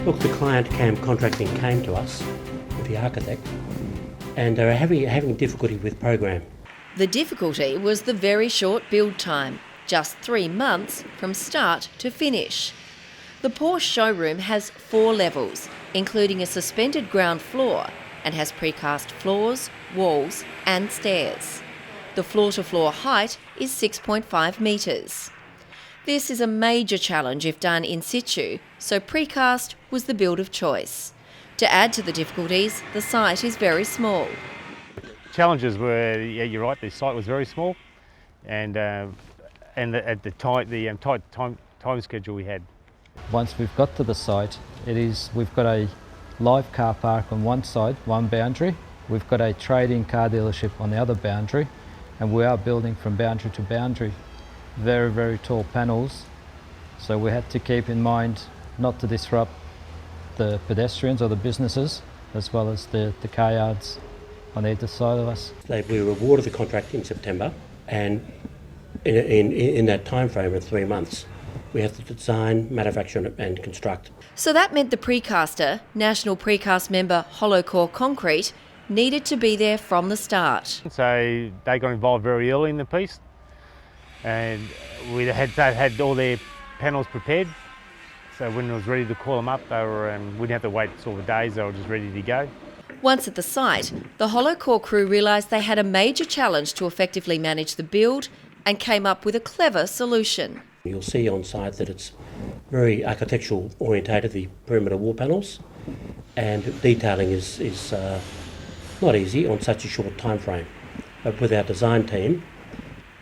Look, the client CAM Contracting came to us with the architect, and they were having difficulty with program. The difficulty was the very short build time, just 3 months from start to finish. The Porsche showroom has 4 levels, including a suspended ground floor, and has precast floors, walls and stairs. The floor-to-floor height is 6.5 metres. This is a major challenge if done in situ, so precast was the build of choice. To add to the difficulties, the site is very small. Challenges were, yeah, you're right, the site was very small, and at the tight time schedule we had. Once we've got to the site, we've got a live car park on one side, one boundary. We've got a trade-in car dealership on the other boundary, and we are building from boundary to boundary. Very, very tall panels, so we had to keep in mind not to disrupt the pedestrians or the businesses, as well as the car yards on either side of us. We were awarded the contract in September, and in that time frame of 3 months, we have to design, manufacture and construct. So that meant the precaster, National Precast member Hollow Core Concrete, needed to be there from the start. So they got involved very early in the piece, and they had all their panels prepared. So when it was ready to call them up, we didn't have to wait sort of days, they were just ready to go. Once at the site, the Hollow Core crew realised they had a major challenge to effectively manage the build and came up with a clever solution. You'll see on site that it's very architectural orientated, the perimeter wall panels, and detailing is not easy on such a short time frame. But with our design team,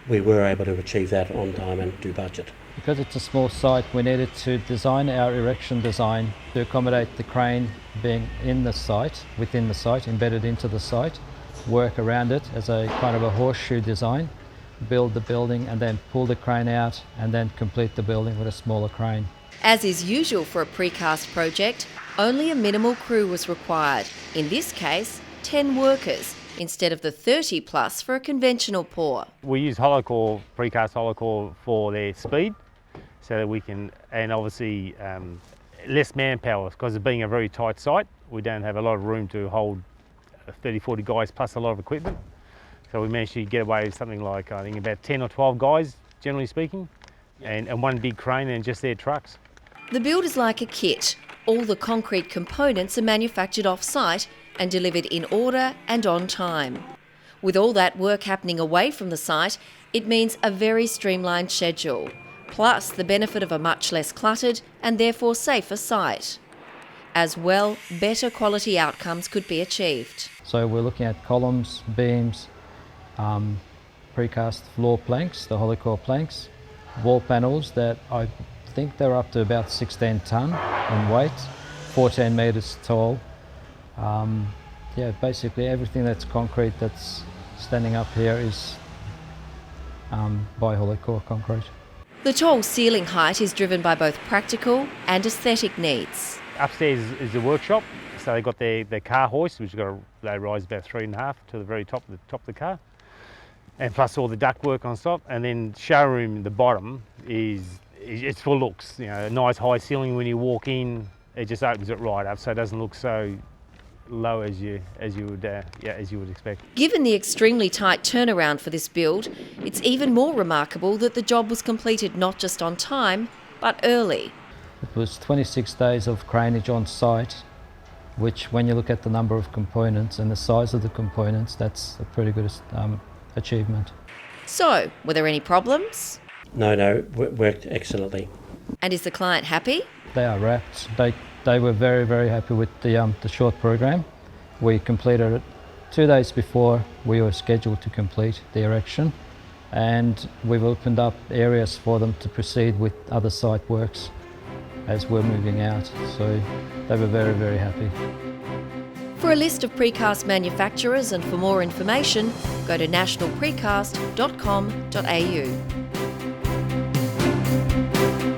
we were able to achieve that on time and to budget. Because it's a small site, we needed to design our erection design to accommodate the crane being in the site, within the site, embedded into the site, work around it as a kind of a horseshoe design, build the building and then pull the crane out and then complete the building with a smaller crane. As is usual for a precast project, only a minimal crew was required. In this case, 10 workers instead of the 30 plus for a conventional pour. We use precast hollow core for their speed, so that we can, and obviously less manpower, because of being a very tight site, we don't have a lot of room to hold 30-40 guys plus a lot of equipment. So we managed to get away with something like, I think, about 10 or 12 guys, generally speaking, and one big crane and just their trucks. The build is like a kit. All the concrete components are manufactured off-site and delivered in order and on time. With all that work happening away from the site, it means a very streamlined schedule, plus the benefit of a much less cluttered and therefore safer site. As well, better quality outcomes could be achieved. So we're looking at columns, beams, precast floor planks, the hollow core planks, wall panels that I think they're up to about 16 tonne in weight, 14 metres tall. Basically everything that's concrete that's standing up here is by hollow core concrete. The tall ceiling height is driven by both practical and aesthetic needs. Upstairs is the workshop, so they've got their car hoist, which they rise about 3.5 to the very top of the car, and plus all the ductwork on top. And then showroom, the bottom it's for looks. You know, a nice high ceiling when you walk in, it just opens it right up, so it doesn't look so low as you would expect. Given the extremely tight turnaround for this build, it's even more remarkable that the job was completed not just on time, but early. It was 26 days of craneage on site, which when you look at the number of components and the size of the components, that's a pretty good achievement. So, were there any problems? No, it worked excellently. And is the client happy? They are wrapped. They were very, very happy with the short program. We completed it 2 days before we were scheduled to complete the erection, and we've opened up areas for them to proceed with other site works as we're moving out. So they were very, very happy. For a list of precast manufacturers and for more information, go to nationalprecast.com.au.